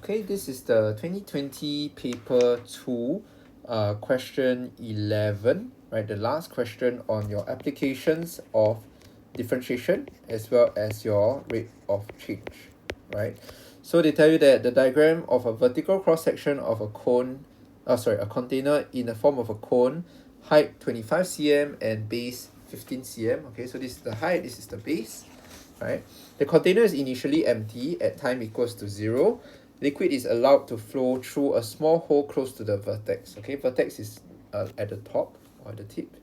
Okay, this is the 2020 paper 2, question 11, right? The last question on your applications of differentiation as well as your rate of change, right? So they tell you that the diagram of a vertical cross section of a cone, a container in the form of a cone, height 25 cm and base 15 cm. Okay, so this is the height, this is the base, right? The container is initially empty at time equals to 0. Liquid is allowed to flow through a small hole close to the vertex. Okay, vertex is at the top or at the tip.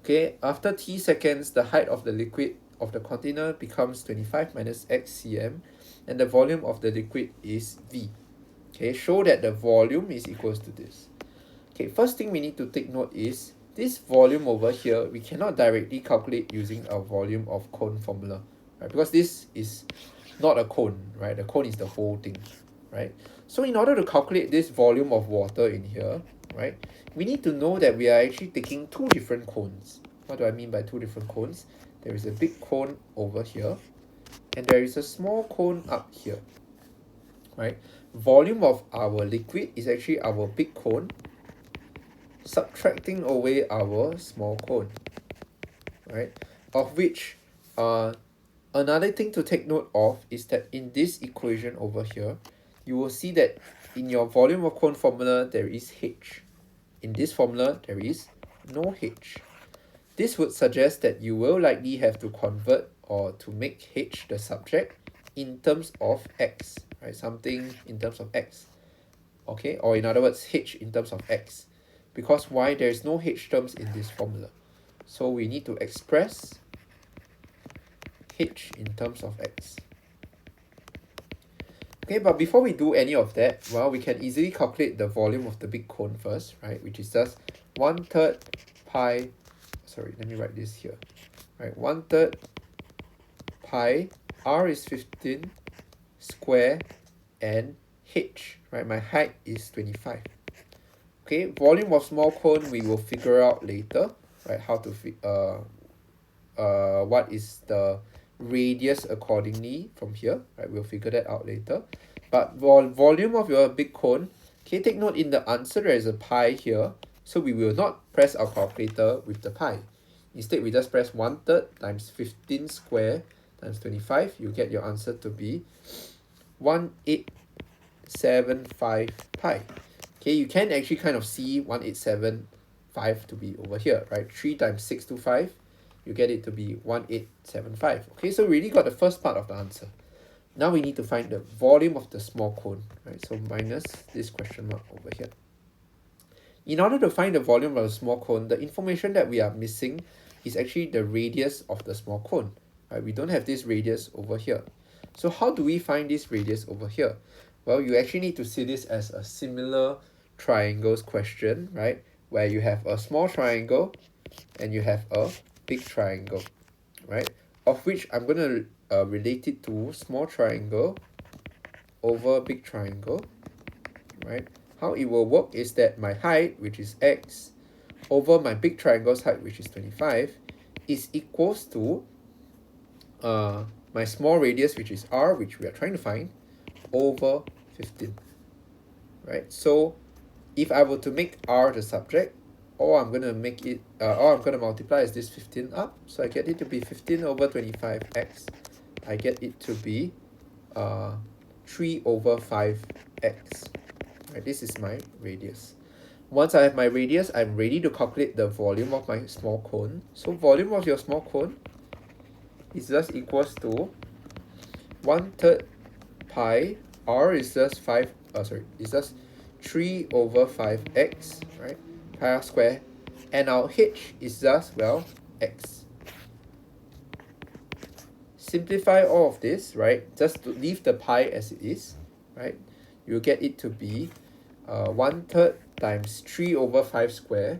Okay, after t seconds, the height of the liquid of the container becomes 25 minus x cm, and the volume of the liquid is v. Okay, show that the volume is equals to this. Okay, first thing we need to take note is this volume over here, we cannot directly calculate using a volume of cone formula, right? Because this is not a cone, right? The cone is the whole thing, right? So in order to calculate this volume of water in here, right, we need to know that we are actually taking two different cones. What do I mean by two different cones? There is a big cone over here, and there is a small cone up here, right? Volume of our liquid is actually our big cone, subtracting away our small cone, right? Of which, another thing to take note of is that in this equation over here, you will see that in your volume of cone formula, there is H. In this formula, there is no H. This would suggest that you will likely have to convert or to make H the subject in terms of X, right? Something in terms of X, okay? Or in other words, H in terms of X. Because why? There is no H terms in this formula. So we need to express H in terms of X. Okay, but before we do any of that, well, we can easily calculate the volume of the big cone first, right? Which is just 1/3 pi, sorry, let me write this here, right? 1/3 pi, r is 15 square, and h, right? My height is 25. Okay, volume of small cone we will figure out later, right? How to what is the radius accordingly from here, right? We'll figure that out later. But volume of your big cone, okay, take note in the answer there is a pi here, so we will not press our calculator with the pi. Instead, we just press 1/3 times 15 square times 25. You get your answer to be 1875 pi. Okay, you can actually kind of see 1875 to be over here, right? 3 times 625, you get it to be 1875. Okay, so we really got the first part of the answer. Now we need to find the volume of the small cone, right? So minus this question mark over here. In order to find the volume of the small cone, the information that we are missing is actually the radius of the small cone, right? We don't have this radius over here. So how do we find this radius over here? Well, you actually need to see this as a similar triangles question, right? Where you have a small triangle and you have a big triangle, right? Of which I'm going to relate it to small triangle over big triangle, right? How it will work is that my height, which is x, over my big triangle's height, which is 25, is equals to my small radius, which is r, which we are trying to find, over 15, right? So if I were to make r the subject, all I'm going to multiply is this 15 up. So I get it to be 15 over 25x. I get it to be 3 over 5x. Right, this is my radius. Once I have my radius, I'm ready to calculate the volume of my small cone. So volume of your small cone is just equals to 1/3 pi, r is just is just 3 over 5x, right? Pi r square, and our h is just, well, x. Simplify all of this, right? Just to leave the pi as it is, right? You get it to be 1/3 times 3 over 5 square.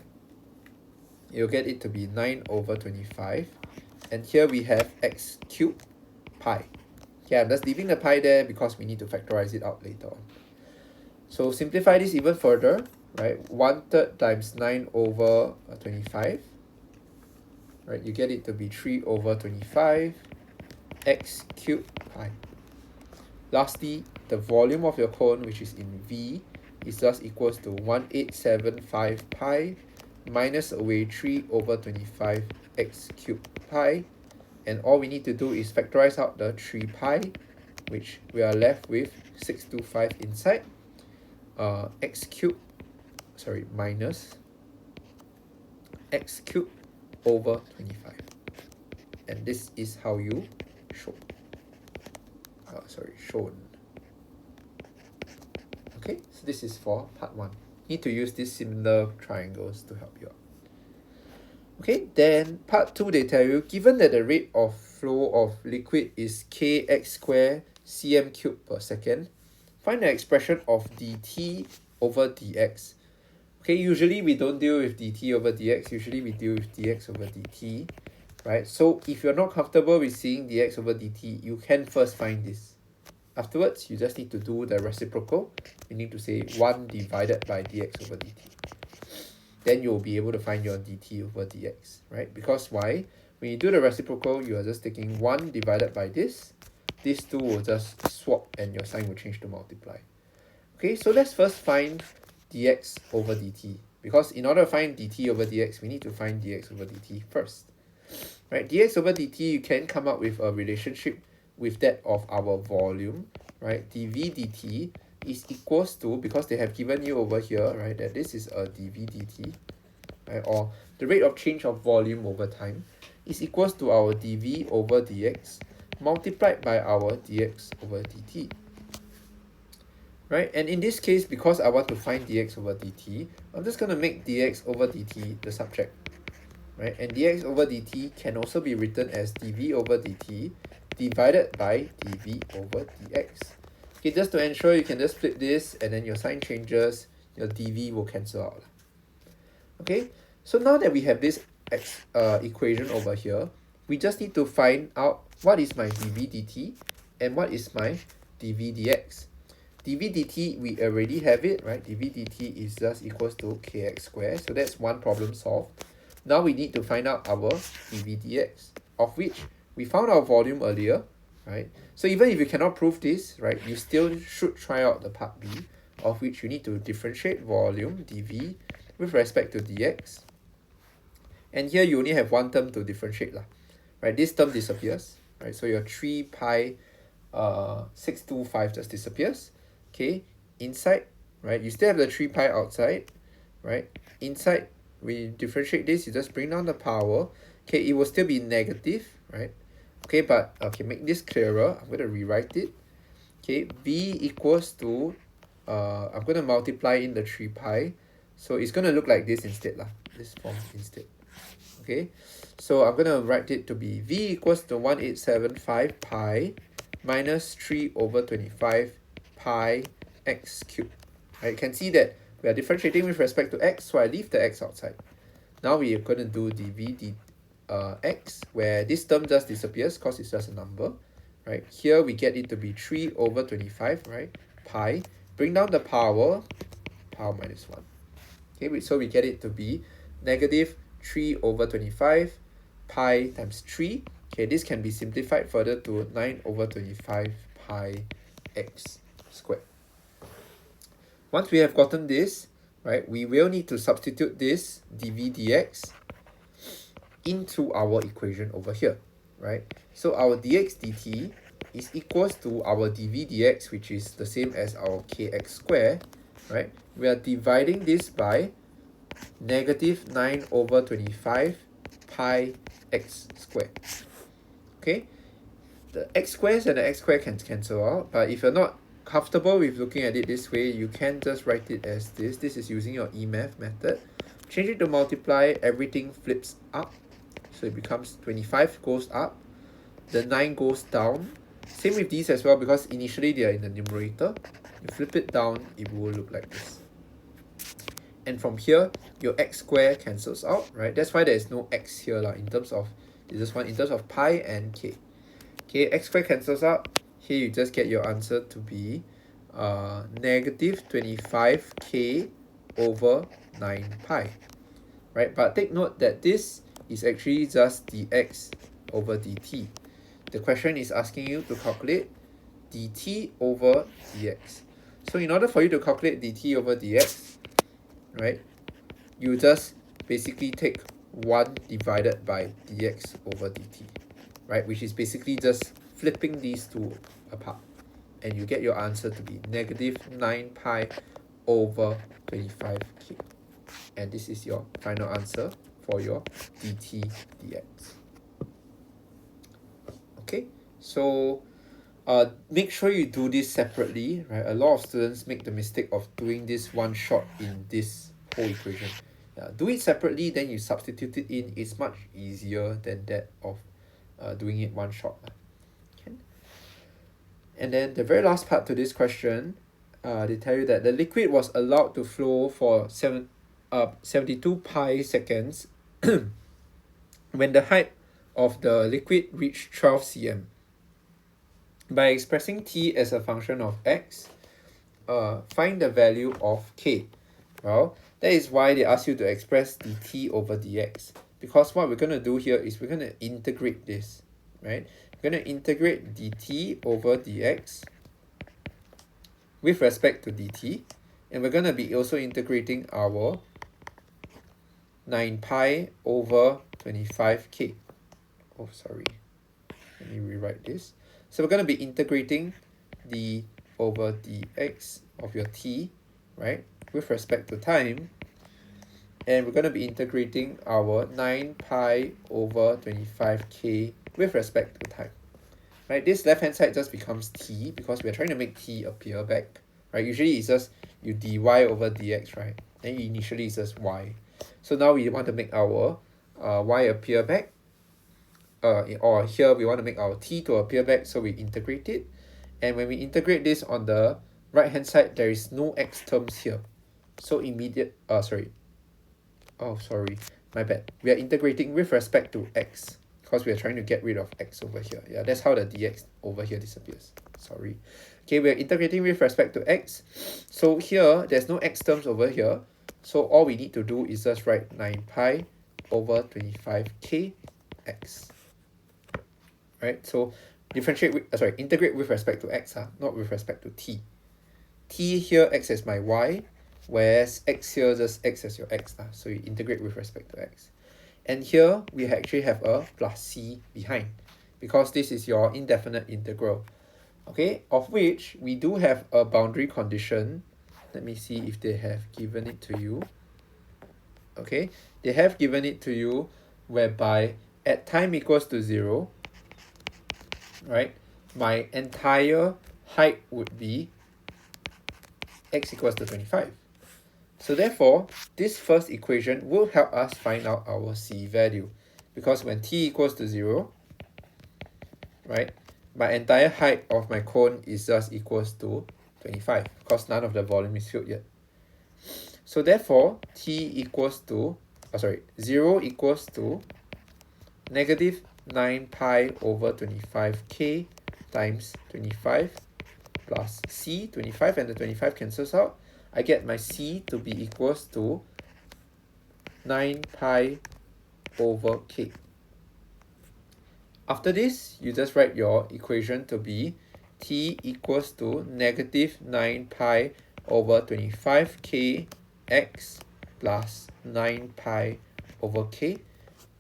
You'll get it to be 9 over 25. And here we have x cubed pi. Okay, I'm just leaving the pi there because we need to factorize it out later on. So simplify this even further, right? 1/3 times 9 over 25. Right, you get it to be 3 over 25 x cubed pi. Lastly, the volume of your cone, which is in V, is thus equals to 1875 pi minus away 3 over 25 x cubed pi. And all we need to do is factorize out the 3 pi, which we are left with 625 inside, x cubed, minus x cubed over 25. And this is how you show. Shown. Okay, so this is for part 1. Need to use these similar triangles to help you out. Okay, then part 2, they tell you, given that the rate of flow of liquid is kx squared cm cubed per second, find the expression of dt over dx. Okay, usually we don't deal with dt over dx, usually we deal with dx over dt, right? So if you're not comfortable with seeing dx over dt, you can first find this. Afterwards, you just need to do the reciprocal. You need to say 1 divided by dx over dt. Then you'll be able to find your dt over dx, right? Because why? When you do the reciprocal, you are just taking 1 divided by this. These two will just swap and your sign will change to multiply. Okay, so let's first find dx over dt. Because in order to find dt over dx, we need to find dx over dt first. Right, dx over dt, you can come up with a relationship with that of our volume, right? dv dt is equals to, because they have given you over here, right, that this is a dv dt, right, or the rate of change of volume over time is equals to our dv over dx multiplied by our dx over dt, right? And in this case, because I want to find dx over dt, I'm just going to make dx over dt the subject, right? And dx over dt can also be written as dv over dt divided by dv over dx. Okay, just to ensure, you can just split this and then your sign changes, your dv will cancel out. Okay, so now that we have this equation over here, we just need to find out what is my dv dt and what is my dv dx. dv dt, we already have it, right? dv dt is just equals to kx squared, so that's one problem solved. Now we need to find out our dv dx, of which we found our volume earlier, right? So even if you cannot prove this, right, you still should try out the part B, of which you need to differentiate volume dv with respect to dx. And here you only have one term to differentiate, right? This term disappears, right? So your 3 pi 625 just disappears. Okay, inside, right, you still have the 3 pi outside, right? Inside, we differentiate this, you just bring down the power. Okay, it will still be negative, right? Okay, but okay, make this clearer. I'm going to rewrite it. Okay, v equals to, I'm going to multiply in the 3 pi. So it's going to look like this instead, this form instead. Okay, so I'm going to write it to be v equals to 1875 pi minus 3 over 25 pi x cubed. Right, you can see that we are differentiating with respect to x, so I leave the x outside. Now we are going to do dv x, where this term just disappears because it's just a number, right? Here we get it to be 3 over 25, right? Pi, bring down the power minus 1. Okay, so we get it to be negative 3 over 25 pi times 3. Okay, this can be simplified further to 9 over 25 pi x squared. Once we have gotten this, right, we will need to substitute this dv dx into our equation over here, right? So our dx dt is equals to our dv dx, which is the same as our kx squared, right? We are dividing this by negative 9 over 25 pi x squared. Okay, the x squares and the x squared can cancel out, but if you're not comfortable with looking at it this way, you can just write it as this. This is using your EMATH method. Change it to multiply, everything flips up. So it becomes 25 goes up, the 9 goes down. Same with these as well, because initially they are in the numerator. You flip it down, it will look like this. And from here, your x squared cancels out, right? That's why there is no x here in terms of this one, in terms of pi and k. Okay, x squared cancels out. Here you just get your answer to be negative 25k over 9 pi, right? But take note that this is actually just dx over dt. The question is asking you to calculate dt over dx. So in order for you to calculate dt over dx, right, you just basically take 1 divided by dx over dt, right, which is basically just flipping these two apart. And you get your answer to be negative 9 pi over 25k. And this is your final answer for your dt dx. Okay, so make sure you do this separately, right? A lot of students make the mistake of doing this one shot in this whole equation. Do it separately, then you substitute it in. It's much easier than that of doing it one shot. Okay. And then the very last part to this question, they tell you that the liquid was allowed to flow for 72 pi seconds when the height of the liquid reached 12 cm. By expressing t as a function of x, find the value of k. Well, that is why they ask you to express dt over dx. Because what we're going to do here is we're going to integrate this, right? We're going to integrate dt over dx with respect to dt. And we're going to be also integrating our 9 pi over 25k. Oh, sorry. Let me rewrite this. So we're going to be integrating d over dx of your t, right, with respect to time. And we're going to be integrating our 9 pi over 25k with respect to time. Right, this left-hand side just becomes t because we're trying to make t appear back. Right, usually it's just you dy over dx, right? And initially it's just y. So now we want to make our y appear back. Or here we want to make our t to appear back, so we integrate it. And when we integrate this on the right hand side, there is no x terms here. So my bad. We are integrating with respect to x because we are trying to get rid of x over here. Yeah, that's how the dx over here disappears. Sorry. Okay, we are integrating with respect to x. So here, there's no x terms over here. So all we need to do is just write 9 pi over 25k x. Right, so integrate with respect to x, not with respect to t. T here, x as my y, whereas x here, just x as your x. So you integrate with respect to x. And here, we actually have a plus c behind, because this is your indefinite integral. Okay, of which we do have a boundary condition. Let me see if they have given it to you. Okay, they have given it to you whereby at time equals to 0, right, my entire height would be x equals to 25. So therefore, this first equation will help us find out our c value. Because when t equals to 0, right, my entire height of my cone is just equals to 25, because none of the volume is filled yet. So therefore, 0 equals to negative 9 pi over 25k times 25 plus c, 25 and the 25 cancels out. I get my c to be equals to 9 pi over k. After this, you just write your equation to be t equals to negative 9 pi over 25k x plus 9 pi over k,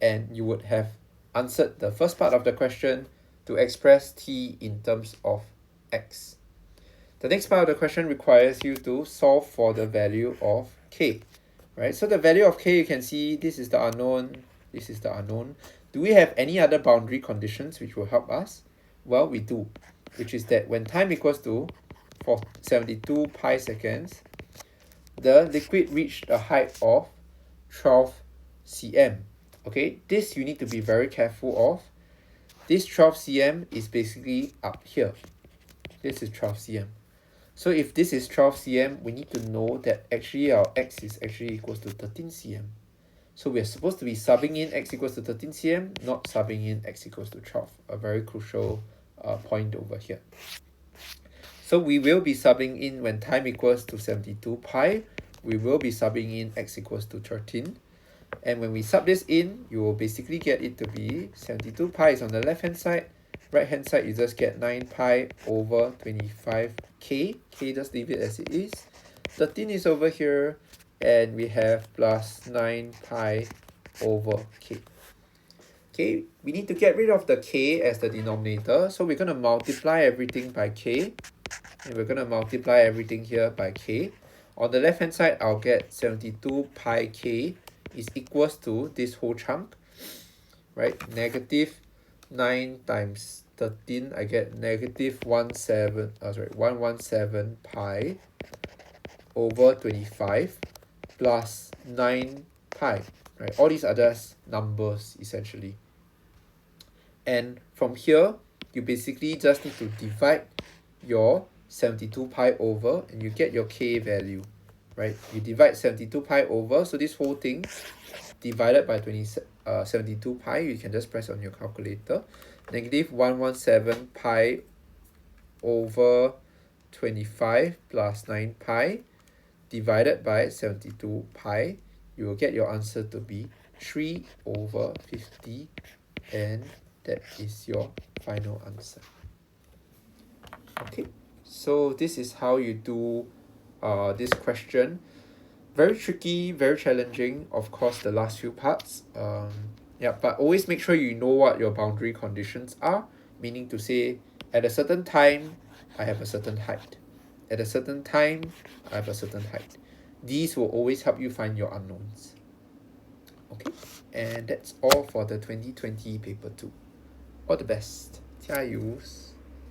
and you would have answered the first part of the question to express t in terms of x. The next part of the question requires you to solve for the value of k, right? So the value of k, you can see this is the unknown, this is the unknown. Do we have any other boundary conditions which will help us? Well, we do, which is that when time equals to 72 pi seconds, the liquid reached a height of 12 cm. Okay, this you need to be very careful of. This 12 cm is basically up here. This is 12 cm. So if this is 12 cm, we need to know that actually our x is actually equals to 13 cm. So we're supposed to be subbing in x equals to 13 cm, not subbing in x equals to 12. A very crucial point over here. So we will be subbing in when time equals to 72 pi. We will be subbing in x equals to 13. And when we sub this in, you will basically get it to be 72 pi is on the left hand side Right hand side, you just get 9 pi over 25k. K, just leave it as it is. 13 is over here, and we have plus 9 pi over k. Okay, we need to get rid of the k as the denominator, so we're going to multiply everything by k, and we're going to multiply everything here by k. On the left hand side, I'll get 72 pi k is equals to this whole chunk, right? Negative 9 times 13, I get negative 117 pi over 25 plus 9 pi, right? All these are just numbers essentially. And from here, you basically just need to divide your 72 pi over and you get your k value, right? You divide 72 pi over, so this whole thing divided by 72 pi, you can just press on your calculator. Negative 117 pi over 25 plus 9 pi divided by 72 pi, you will get your answer to be 3 over 50, and that is your final answer. Okay, so this is how you do this question. Very tricky, very challenging, of course, the last few parts. Yeah, but always make sure you know what your boundary conditions are, meaning to say at a certain time I have a certain height, at a certain time I have a certain height. These will always help you find your unknowns. Okay, and that's all for the 2020 paper 2. All the best. 加油